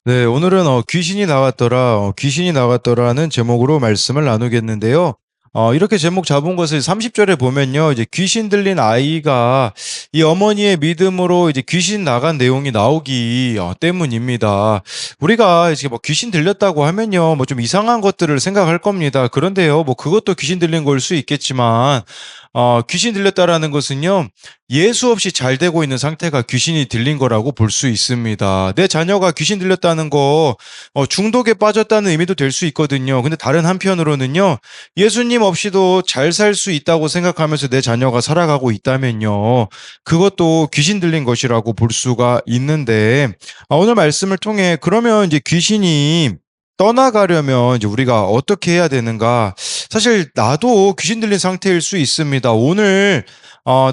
네, 오늘은 귀신이 나갔더라, 귀신이 나갔더라는 제목으로 말씀을 나누겠는데요. 이렇게 제목 잡은 것을 30절에 보면요. 이제 귀신 들린 아이가 이 어머니의 믿음으로 이제 귀신 나간 내용이 나오기 때문입니다. 우리가 이제 뭐 귀신 들렸다고 하면요. 뭐 좀 이상한 것들을 생각할 겁니다. 그런데요. 뭐 그것도 귀신 들린 걸 수 있겠지만, 귀신 들렸다라는 것은요. 예수 없이 잘 되고 있는 상태가 귀신이 들린 거라고 볼 수 있습니다. 내 자녀가 귀신 들렸다는 거, 중독에 빠졌다는 의미도 될 수 있거든요. 근데 다른 한편으로는요, 예수님 없이도 잘 살 수 있다고 생각하면서 내 자녀가 살아가고 있다면요, 그것도 귀신 들린 것이라고 볼 수가 있는데, 오늘 말씀을 통해 그러면 이제 귀신이 떠나가려면 이제 우리가 어떻게 해야 되는가? 사실 나도 귀신 들린 상태일 수 있습니다. 오늘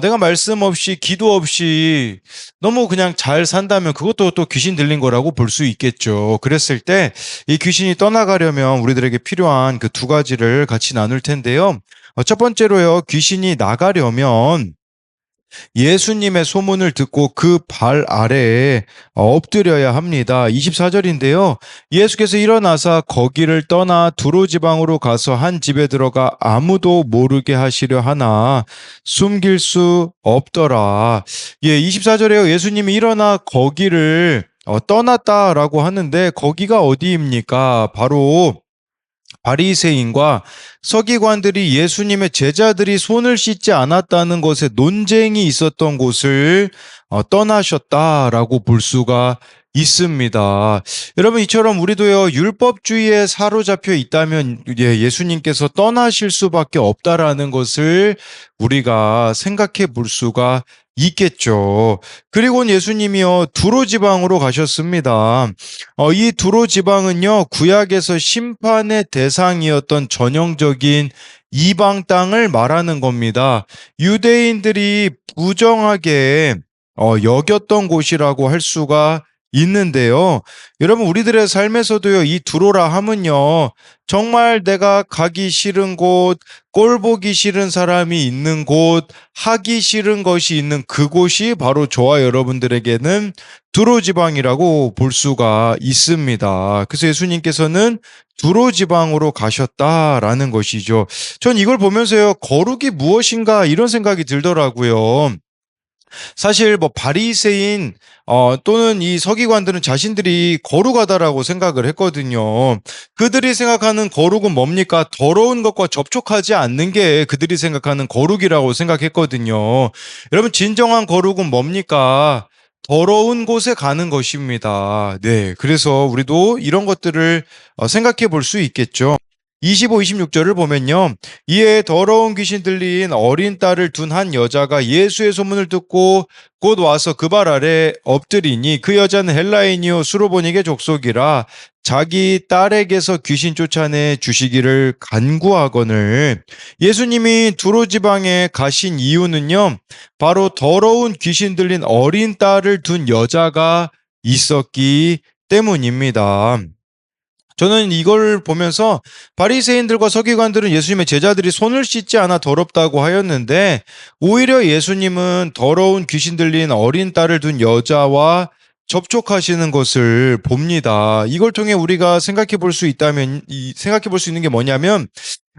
내가 말씀 없이 기도 없이 너무 그냥 잘 산다면 그것도 또 귀신 들린 거라고 볼 수 있겠죠. 그랬을 때 이 귀신이 떠나가려면 우리들에게 필요한 그 두 가지를 같이 나눌 텐데요. 첫 번째로요, 귀신이 나가려면 예수님의 소문을 듣고 그 발 아래에 엎드려야 합니다. 24절인데요. 예수께서 일어나사 거기를 떠나 두로 지방으로 가서 한 집에 들어가 아무도 모르게 하시려 하나 숨길 수 없더라. 예, 24절에요. 예수님이 일어나 거기를 떠났다라고 하는데 거기가 어디입니까? 바로 바리새인과 서기관들이 예수님의 제자들이 손을 씻지 않았다는 것에 논쟁이 있었던 곳을 떠나셨다라고 볼 수가 있습니다. 여러분, 이처럼 우리도요, 율법주의에 사로잡혀 있다면 예수님께서 떠나실 수밖에 없다라는 것을 우리가 생각해 볼 수가 있겠죠. 그리고 예수님이요, 두로 지방으로 가셨습니다. 이 두로 지방은요, 구약에서 심판의 대상이었던 전형적인 이방 땅을 말하는 겁니다. 유대인들이 부정하게 여겼던 곳이라고 할 수가 있는데요. 여러분, 우리들의 삶에서도요, 이 두로라 함은요, 정말 내가 가기 싫은 곳, 꼴 보기 싫은 사람이 있는 곳, 하기 싫은 것이 있는 그곳이 바로 저와 여러분들에게는 두로 지방이라고 볼 수가 있습니다. 그래서 예수님께서는 두로 지방으로 가셨다라는 것이죠. 전 이걸 보면서요, 거룩이 무엇인가 이런 생각이 들더라고요. 사실 뭐 바리새인 또는 이 서기관들은 자신들이 거룩하다라고 생각을 했거든요. 그들이 생각하는 거룩은 뭡니까? 더러운 것과 접촉하지 않는 게 그들이 생각하는 거룩이라고 생각했거든요. 여러분, 진정한 거룩은 뭡니까? 더러운 곳에 가는 것입니다. 네, 그래서 우리도 이런 것들을 생각해 볼 수 있겠죠. 25, 26절을 보면요. 이에 더러운 귀신 들린 어린 딸을 둔 한 여자가 예수의 소문을 듣고 곧 와서 그 발 아래 엎드리니 그 여자는 헬라인이요 수로보니게 족속이라 자기 딸에게서 귀신 쫓아내 주시기를 간구하거늘. 예수님이 두로 지방에 가신 이유는요, 바로 더러운 귀신 들린 어린 딸을 둔 여자가 있었기 때문입니다. 저는 이걸 보면서 바리새인들과 서기관들은 예수님의 제자들이 손을 씻지 않아 더럽다고 하였는데, 오히려 예수님은 더러운 귀신 들린 어린 딸을 둔 여자와 접촉하시는 것을 봅니다. 이걸 통해 우리가 생각해 볼 수 있다면, 생각해 볼 수 있는 게 뭐냐면,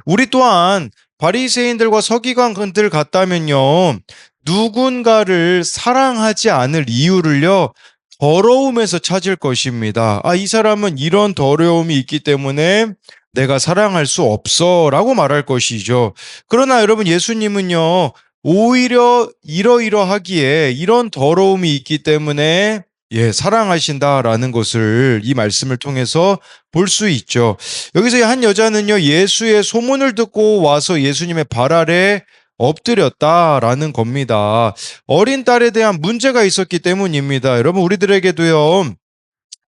우리 또한 바리새인들과 서기관들 같다면요, 누군가를 사랑하지 않을 이유를요, 더러움에서 찾을 것입니다. 이 사람은 이런 더러움이 있기 때문에 내가 사랑할 수 없어 라고 말할 것이죠. 그러나 여러분, 예수님은요, 오히려 이러이러하기에 이런 더러움이 있기 때문에 사랑하신다라는 것을 이 말씀을 통해서 볼 수 있죠. 여기서 한 여자는요, 예수의 소문을 듣고 와서 예수님의 발 아래 엎드렸다라는 겁니다. 어린 딸에 대한 문제가 있었기 때문입니다. 여러분, 우리들에게도요,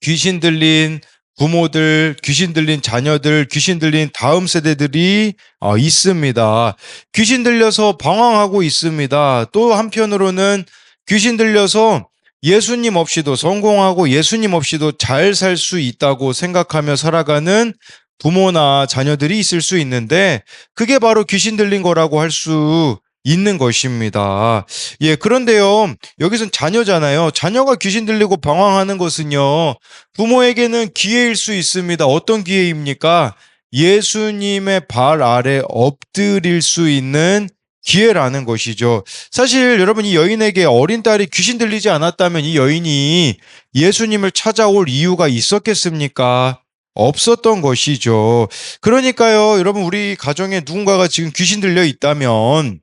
귀신 들린 부모들, 귀신 들린 자녀들, 귀신 들린 다음 세대들이 있습니다. 귀신 들려서 방황하고 있습니다. 또 한편으로는 귀신 들려서 예수님 없이도 성공하고 예수님 없이도 잘 살 수 있다고 생각하며 살아가는 부모나 자녀들이 있을 수 있는데, 그게 바로 귀신 들린 거라고 할 수 있는 것입니다. 예, 그런데요, 여기선 자녀잖아요. 자녀가 귀신 들리고 방황하는 것은요, 부모에게는 기회일 수 있습니다. 어떤 기회입니까? 예수님의 발 아래 엎드릴 수 있는 기회라는 것이죠. 사실 여러분, 이 여인에게 어린 딸이 귀신 들리지 않았다면 이 여인이 예수님을 찾아올 이유가 있었겠습니까? 없었던 것이죠. 그러니까요, 여러분, 우리 가정에 누군가가 지금 귀신 들려 있다면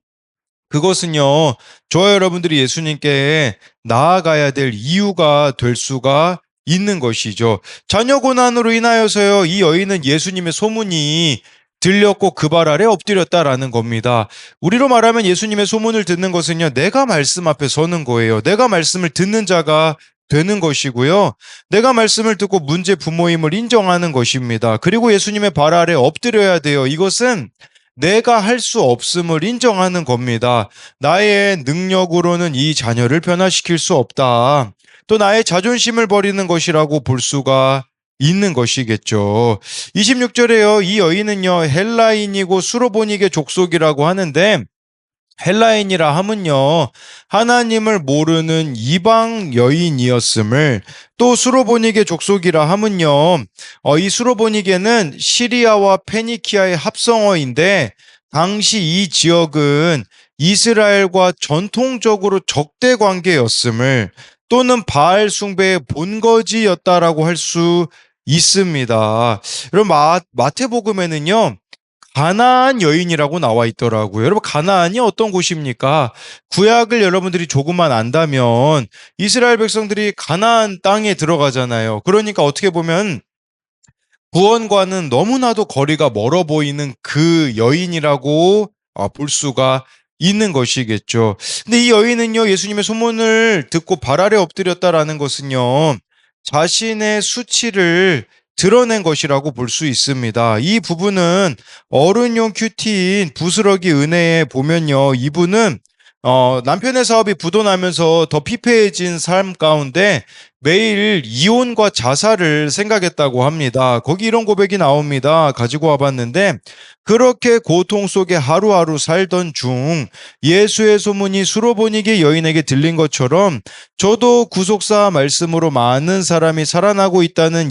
그것은요, 저와 여러분들이 예수님께 나아가야 될 이유가 될 수가 있는 것이죠. 자녀 고난으로 인하여서요, 이 여인은 예수님의 소문이 들렸고 그 발 아래 엎드렸다라는 겁니다. 우리로 말하면 예수님의 소문을 듣는 것은요, 내가 말씀 앞에 서는 거예요. 내가 말씀을 듣는 자가 되는 것이고요. 내가 말씀을 듣고 문제 부모임을 인정하는 것입니다. 그리고 예수님의 발 아래 엎드려야 돼요. 이것은 내가 할 수 없음을 인정하는 겁니다. 나의 능력으로는 이 자녀를 변화시킬 수 없다. 또 나의 자존심을 버리는 것이라고 볼 수가 있는 것이겠죠. 26절에요. 이 여인은요, 헬라인이고 수로보니게 족속이라고 하는데, 헬라인이라 함은요, 하나님을 모르는 이방 여인이었음을, 또 수로보니게 족속이라 함은요, 이 수로보니게는 시리아와 페니키아의 합성어인데, 당시 이 지역은 이스라엘과 전통적으로 적대 관계였음을, 또는 바알 숭배의 본거지였다라고 할 수 있습니다. 여러분, 마태복음에는요, 가나안 여인이라고 나와 있더라고요. 여러분, 가나안이 어떤 곳입니까? 구약을 여러분들이 조금만 안다면 이스라엘 백성들이 가나안 땅에 들어가잖아요. 그러니까 어떻게 보면 구원과는 너무나도 거리가 멀어 보이는 그 여인이라고 볼 수가 있는 것이겠죠. 근데 이 여인은요, 예수님의 소문을 듣고 발 아래 엎드렸다라는 것은요, 자신의 수치를 드러낸 것이라고 볼 수 있습니다. 이 부분은 어른용 큐티인 부스러기 은혜에 보면요, 이분은 남편의 사업이 부도나면서 더 피폐해진 삶 가운데 매일 이혼과 자살을 생각했다고 합니다. 거기 이런 고백이 나옵니다. 가지고 와봤는데, 그렇게 고통 속에 하루하루 살던 중 예수의 소문이 수로보니게 여인에게 들린 것처럼 저도 구속사 말씀으로 많은 사람이 살아나고 있다는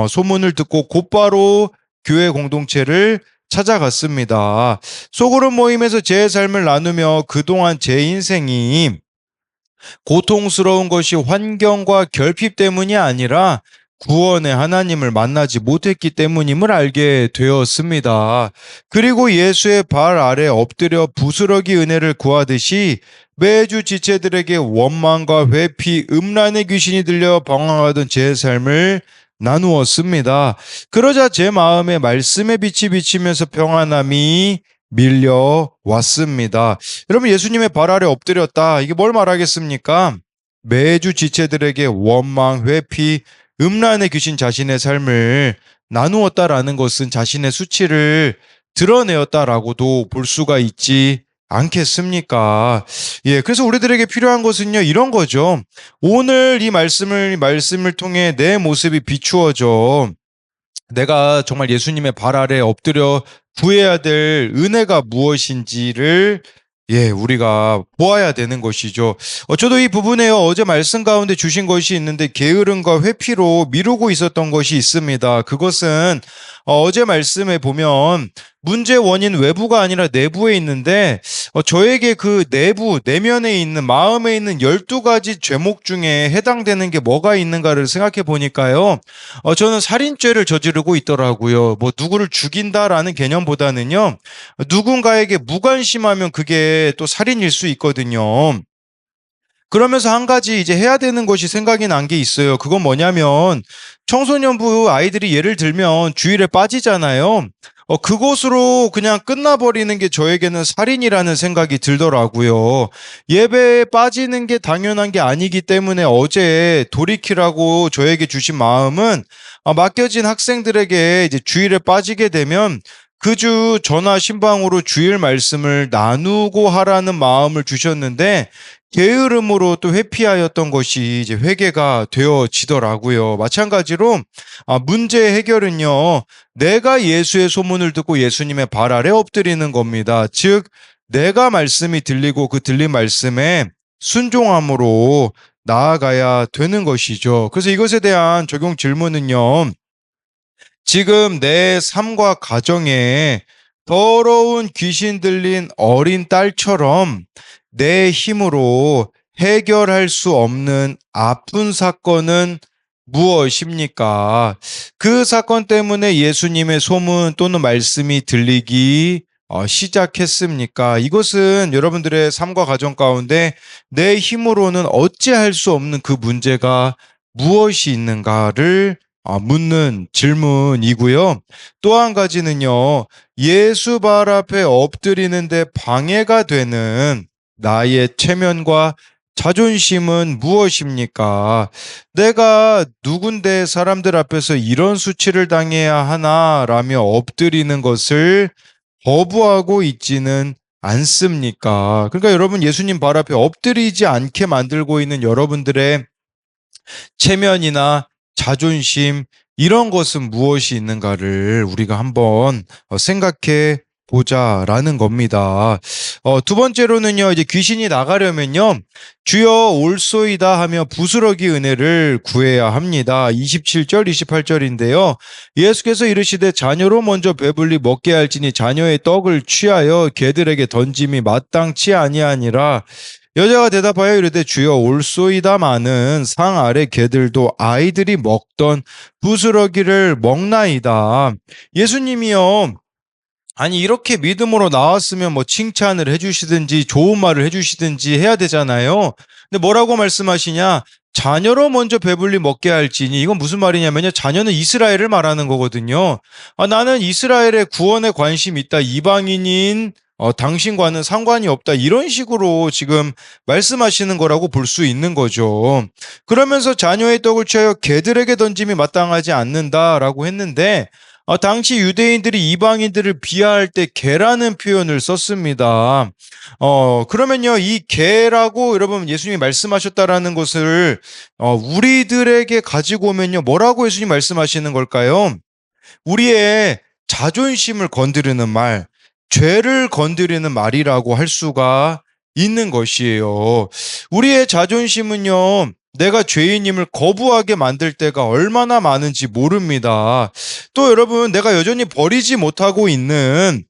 소문을 듣고 곧바로 교회 공동체를 찾아갔습니다. 소그룹 모임에서 제 삶을 나누며 그동안 제 인생이 고통스러운 것이 환경과 결핍 때문이 아니라 구원의 하나님을 만나지 못했기 때문임을 알게 되었습니다. 그리고 예수의 발 아래 엎드려 부스러기 은혜를 구하듯이 매주 지체들에게 원망과 회피, 음란의 귀신이 들려 방황하던 제 삶을 나누었습니다. 그러자 제 마음에 말씀의 빛이 비치면서 평안함이 밀려왔습니다. 여러분, 예수님의 발 아래 엎드렸다. 이게 뭘 말하겠습니까? 매주 지체들에게 원망, 회피, 음란의 귀신 자신의 삶을 나누었다라는 것은 자신의 수치를 드러내었다라고도 볼 수가 있지 않겠습니까? 예, 그래서 우리들에게 필요한 것은요, 이런 거죠. 오늘 이 말씀을 통해 내 모습이 비추어져 내가 정말 예수님의 발 아래 엎드려 구해야 될 은혜가 무엇인지를 우리가 보아야 되는 것이죠. 저도 이 부분에요, 어제 말씀 가운데 주신 것이 있는데 게으름과 회피로 미루고 있었던 것이 있습니다. 그것은 어제 말씀에 보면 문제 원인 외부가 아니라 내부에 있는데 저에게 그 내면에 있는 마음에 있는 12가지 죄목 중에 해당되는 게 뭐가 있는가를 생각해 보니까요. 저는 살인죄를 저지르고 있더라고요. 뭐 누구를 죽인다라는 개념보다는요, 누군가에게 무관심하면 그게 또 살인일 수 있거든요. 그러면서 한 가지 이제 해야 되는 것이 생각이 난 게 있어요. 그건 뭐냐면 청소년부 아이들이 예를 들면 주일에 빠지잖아요. 그것으로 그냥 끝나버리는 게 저에게는 살인이라는 생각이 들더라고요. 예배에 빠지는 게 당연한 게 아니기 때문에 어제 돌이키라고 저에게 주신 마음은, 맡겨진 학생들에게 이제 주일에 빠지게 되면 그 주 전화 신방으로 주일 말씀을 나누고 하라는 마음을 주셨는데, 게으름으로 또 회피하였던 것이 이제 회개가 되어지더라고요. 마찬가지로 문제 해결은요, 내가 예수의 소문을 듣고 예수님의 발 아래 엎드리는 겁니다. 즉 내가 말씀이 들리고 그 들린 말씀에 순종함으로 나아가야 되는 것이죠. 그래서 이것에 대한 적용 질문은요. 지금 내 삶과 가정에 더러운 귀신 들린 어린 딸처럼 내 힘으로 해결할 수 없는 아픈 사건은 무엇입니까? 그 사건 때문에 예수님의 소문 또는 말씀이 들리기 시작했습니까? 이것은 여러분들의 삶과 가정 가운데 내 힘으로는 어찌할 수 없는 그 문제가 무엇이 있는가를 묻는 질문이고요. 또 한 가지는요. 예수 발 앞에 엎드리는데 방해가 되는 나의 체면과 자존심은 무엇입니까? 내가 누군데 사람들 앞에서 이런 수치를 당해야 하나라며 엎드리는 것을 거부하고 있지는 않습니까? 그러니까 여러분 예수님 발 앞에 엎드리지 않게 만들고 있는 여러분들의 체면이나 자존심 이런 것은 무엇이 있는가를 우리가 한번 생각해 보자라는 겁니다. 두 번째로는요, 이제 귀신이 나가려면요, 주여 올소이다 하며 부스러기 은혜를 구해야 합니다. 27절, 28절인데요. 예수께서 이르시되 자녀로 먼저 배불리 먹게 할지니 자녀의 떡을 취하여 개들에게 던짐이 마땅치 아니하니라. 여자가 대답하여 이르되 주여 올소이다마는 상 아래 개들도 아이들이 먹던 부스러기를 먹나이다. 예수님이요. 아니 이렇게 믿음으로 나왔으면 뭐 칭찬을 해주시든지 좋은 말을 해주시든지 해야 되잖아요. 근데 뭐라고 말씀하시냐? 자녀로 먼저 배불리 먹게 할지니 이건 무슨 말이냐면요. 자녀는 이스라엘을 말하는 거거든요. 나는 이스라엘의 구원에 관심 있다. 이방인인 당신과는 상관이 없다. 이런 식으로 지금 말씀하시는 거라고 볼 수 있는 거죠. 그러면서 자녀의 떡을 취하여 개들에게 던짐이 마땅하지 않는다라고 했는데 당시 유대인들이 이방인들을 비하할 때 개라는 표현을 썼습니다. 그러면요, 이 개라고 여러분 예수님이 말씀하셨다라는 것을 우리들에게 가지고 오면요, 뭐라고 예수님 말씀하시는 걸까요? 우리의 자존심을 건드리는 말, 죄를 건드리는 말이라고 할 수가 있는 것이에요. 우리의 자존심은요, 내가 죄인임을 거부하게 만들 때가 얼마나 많은지 모릅니다. 또 여러분, 내가 여전히 버리지 못하고 있는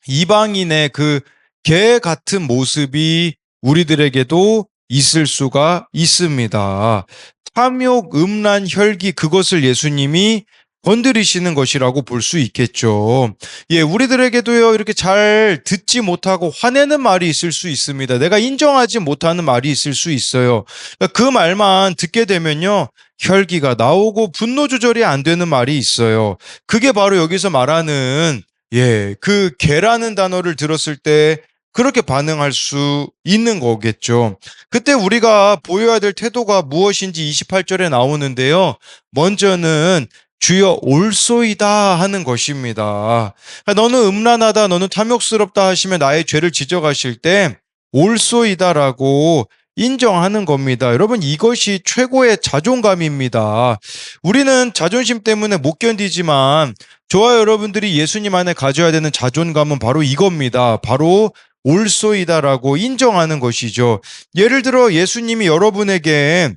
이방인의 그 개 같은 모습이 우리들에게도 있을 수가 있습니다. 탐욕, 음란, 혈기, 그것을 예수님이 건드리시는 것이라고 볼 수 있겠죠. 예, 우리들에게도요, 이렇게 잘 듣지 못하고 화내는 말이 있을 수 있습니다. 내가 인정하지 못하는 말이 있을 수 있어요. 그 말만 듣게 되면요, 혈기가 나오고 분노 조절이 안 되는 말이 있어요. 그게 바로 여기서 말하는, 예, 그 개라는 단어를 들었을 때 그렇게 반응할 수 있는 거겠죠. 그때 우리가 보여야 될 태도가 무엇인지 28절에 나오는데요. 먼저는 주여 올소이다 하는 것입니다. 너는 음란하다, 너는 탐욕스럽다 하시면 나의 죄를 지적하실 때 올소이다라고 인정하는 겁니다. 여러분 이것이 최고의 자존감입니다. 우리는 자존심 때문에 못 견디지만 저와 여러분들이 예수님 안에 가져야 되는 자존감은 바로 이겁니다. 바로 올소이다라고 인정하는 것이죠. 예를 들어 예수님이 여러분에게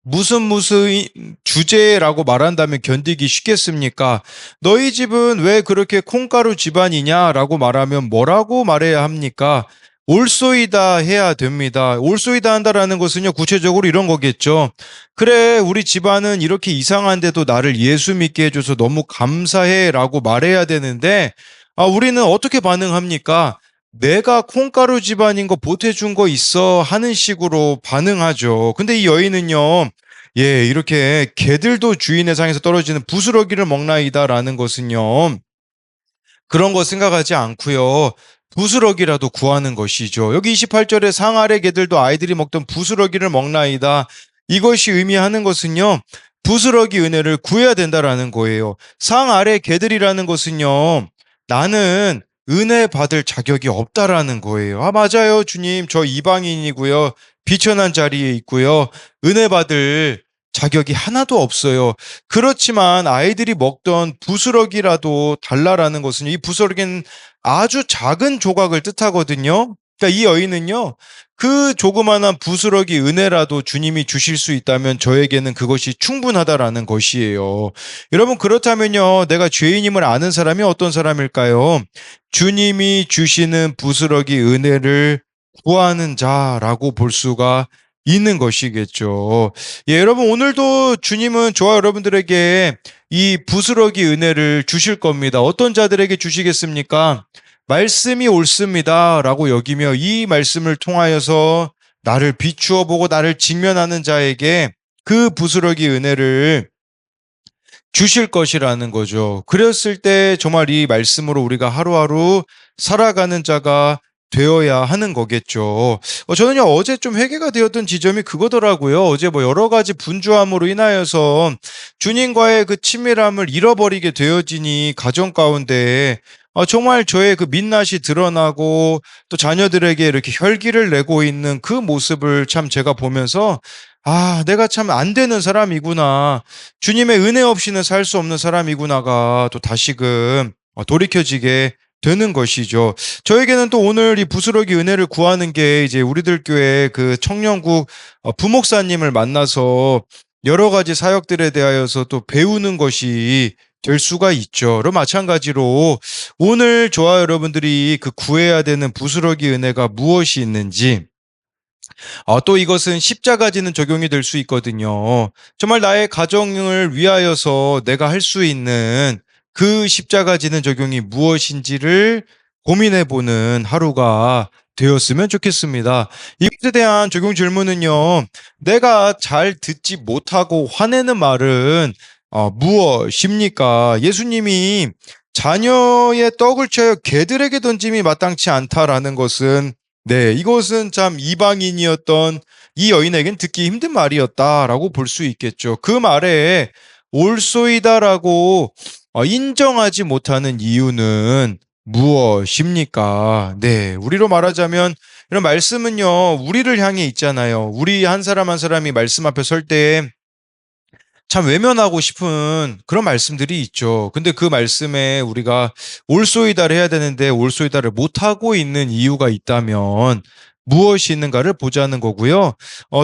무슨 주제라고 말한다면 견디기 쉽겠습니까? 너희 집은 왜 그렇게 콩가루 집안이냐라고 말하면 뭐라고 말해야 합니까? 올소이다 해야 됩니다. 올소이다 한다라는 것은요, 구체적으로 이런 거겠죠. 그래, 우리 집안은 이렇게 이상한데도 나를 예수 믿게 해줘서 너무 감사해 라고 말해야 되는데, 우리는 어떻게 반응합니까? 내가 콩가루 집안인 거 보태준 거 있어 하는 식으로 반응하죠. 근데 이 여인은요, 예, 이렇게 개들도 주인의 상에서 떨어지는 부스러기를 먹나이다라는 것은요, 그런 거 생각하지 않고요. 부스러기라도 구하는 것이죠. 여기 28절에 상 아래 개들도 아이들이 먹던 부스러기를 먹나이다. 이것이 의미하는 것은요, 부스러기 은혜를 구해야 된다라는 거예요. 상 아래 개들이라는 것은요, 나는 은혜 받을 자격이 없다라는 거예요. 맞아요, 주님. 저 이방인이고요. 비천한 자리에 있고요. 은혜 받을 자격이 하나도 없어요. 그렇지만 아이들이 먹던 부스러기라도 달라라는 것은 이 부스러기는 아주 작은 조각을 뜻하거든요. 그러니까 이 여인은요, 그 조그마한 부스러기 은혜라도 주님이 주실 수 있다면 저에게는 그것이 충분하다라는 것이에요. 여러분, 그렇다면요, 내가 죄인임을 아는 사람이 어떤 사람일까요? 주님이 주시는 부스러기 은혜를 구하는 자라고 볼 수가 있는 것이겠죠. 예, 여러분, 오늘도 주님은 저와 여러분들에게 이 부스러기 은혜를 주실 겁니다. 어떤 자들에게 주시겠습니까? 말씀이 옳습니다 라고 여기며 이 말씀을 통하여서 나를 비추어 보고 나를 직면하는 자에게 그 부스러기 은혜를 주실 것이라는 거죠. 그랬을 때 정말 이 말씀으로 우리가 하루하루 살아가는 자가 되어야 하는 거겠죠. 저는요, 어제 좀 회개가 되었던 지점이 그거더라고요. 어제 뭐 여러 가지 분주함으로 인하여서 주님과의 그 친밀함을 잃어버리게 되어지니 가정 가운데 정말 저의 그 민낯이 드러나고 또 자녀들에게 이렇게 혈기를 내고 있는 그 모습을 참 제가 보면서 내가 참 안 되는 사람이구나. 주님의 은혜 없이는 살 수 없는 사람이구나가 또 다시금 돌이켜지게 되는 것이죠. 저에게는 또 오늘 이 부스러기 은혜를 구하는 게 이제 우리들 교회 그 청년국 부목사님을 만나서 여러 가지 사역들에 대하여서 또 배우는 것이 될 수가 있죠. 그럼 마찬가지로 오늘 저와 여러분들이 그 구해야 되는 부스러기 은혜가 무엇이 있는지 또 이것은 십자가 지는 적용이 될 수 있거든요. 정말 나의 가정을 위하여서 내가 할 수 있는 그 십자가 지는 적용이 무엇인지를 고민해보는 하루가 되었으면 좋겠습니다. 이것에 대한 적용 질문은요, 내가 잘 듣지 못하고 화내는 말은 무엇입니까? 예수님이 자녀의 떡을 채워 개들에게 던짐이 마땅치 않다라는 것은 네, 이것은 참 이방인이었던 이 여인에겐 듣기 힘든 말이었다라고 볼 수 있겠죠. 그 말에 옳소이다라고 인정하지 못하는 이유는 무엇입니까? 네, 우리로 말하자면 이런 말씀은요, 우리를 향해 있잖아요. 우리 한 사람 한 사람이 말씀 앞에 설 때 참 외면하고 싶은 그런 말씀들이 있죠. 근데 그 말씀에 우리가 올소이다를 해야 되는데 올소이다를 못하고 있는 이유가 있다면 무엇이 있는가를 보자는 거고요.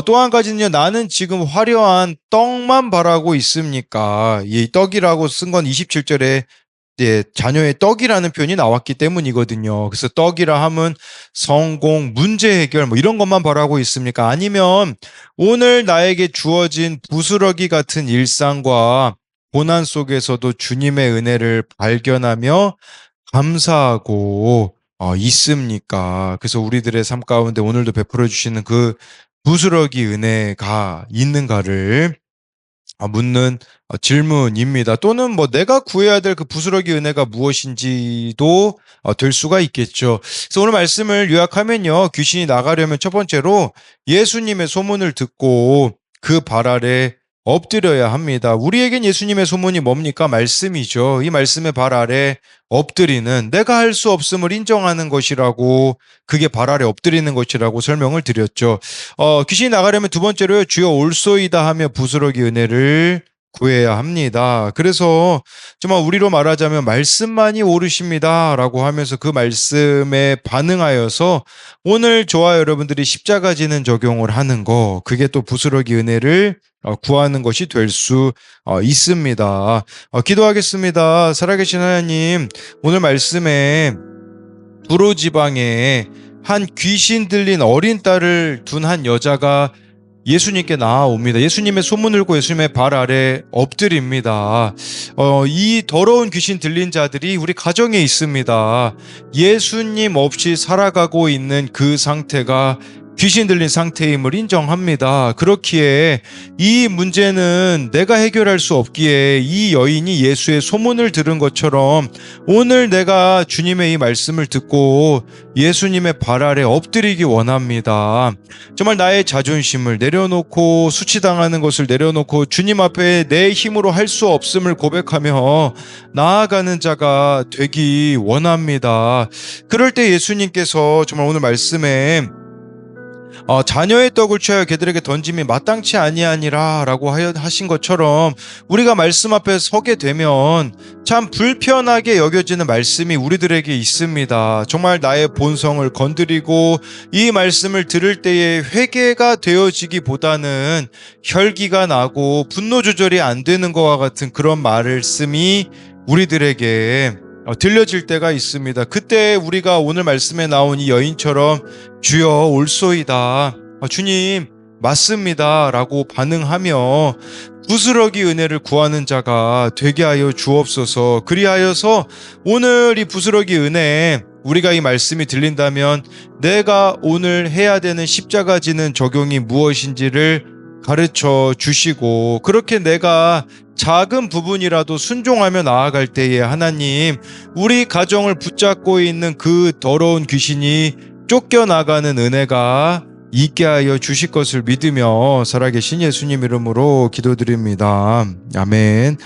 또 한 가지는요. 나는 지금 화려한 떡만 바라고 있습니까? 이 떡이라고 쓴 건 27절에 자녀의 떡이라는 표현이 나왔기 때문이거든요. 그래서 떡이라 함은 성공, 문제 해결 뭐 이런 것만 바라고 있습니까? 아니면 오늘 나에게 주어진 부스러기 같은 일상과 고난 속에서도 주님의 은혜를 발견하며 감사하고 있습니까? 그래서 우리들의 삶 가운데 오늘도 베풀어 주시는 그 부스러기 은혜가 있는가를 묻는 질문입니다. 또는 뭐 내가 구해야 될 그 부스러기 은혜가 무엇인지도 될 수가 있겠죠. 그래서 오늘 말씀을 요약하면요. 귀신이 나가려면 첫 번째로 예수님의 소문을 듣고 그 발 아래 엎드려야 합니다. 우리에겐 예수님의 소문이 뭡니까? 말씀이죠. 이 말씀의 발 아래 엎드리는 내가 할 수 없음을 인정하는 것이라고 그게 발 아래 엎드리는 것이라고 설명을 드렸죠. 귀신이 나가려면 두 번째로요. 주여 올소이다 하며 부스러기 은혜를 구해야 합니다. 그래서 정말 우리로 말하자면 말씀만이 옳으십니다 라고 하면서 그 말씀에 반응하여서 오늘 저와 여러분들이 십자가 지는 적용을 하는 거 그게 또 부스러기 은혜를 구하는 것이 될 수 있습니다. 기도하겠습니다. 살아계신 하나님, 오늘 말씀에 두로지방에 한 귀신 들린 어린 딸을 둔 한 여자가 예수님께 나아옵니다. 예수님의 소문을 듣고 예수님의 발 아래 엎드립니다. 이 더러운 귀신 들린 자들이 우리 가정에 있습니다. 예수님 없이 살아가고 있는 그 상태가 귀신 들린 상태임을 인정합니다. 그렇기에 이 문제는 내가 해결할 수 없기에 이 여인이 예수의 소문을 들은 것처럼 오늘 내가 주님의 이 말씀을 듣고 예수님의 발 아래 엎드리기 원합니다. 정말 나의 자존심을 내려놓고 수치당하는 것을 내려놓고 주님 앞에 내 힘으로 할 수 없음을 고백하며 나아가는 자가 되기 원합니다. 그럴 때 예수님께서 정말 오늘 말씀에 자녀의 떡을 취하여 걔들에게 던짐이 마땅치 아니하니라 라고 하신 것처럼 우리가 말씀 앞에 서게 되면 참 불편하게 여겨지는 말씀이 우리들에게 있습니다. 정말 나의 본성을 건드리고 이 말씀을 들을 때에 회개가 되어지기보다는 혈기가 나고 분노 조절이 안 되는 것과 같은 그런 말씀이 우리들에게 들려질 때가 있습니다. 그때 우리가 오늘 말씀에 나온 이 여인처럼 주여 올소이다, 주님 맞습니다 라고 반응하며 부스러기 은혜를 구하는 자가 되게 하여 주옵소서. 그리하여서 오늘 이 부스러기 은혜, 우리가 이 말씀이 들린다면 내가 오늘 해야 되는 십자가 지는 적용이 무엇인지를 가르쳐 주시고, 그렇게 내가 작은 부분이라도 순종하며 나아갈 때에 하나님, 우리 가정을 붙잡고 있는 그 더러운 귀신이 쫓겨나가는 은혜가 있게 하여 주실 것을 믿으며 살아계신 예수님 이름으로 기도드립니다. 아멘.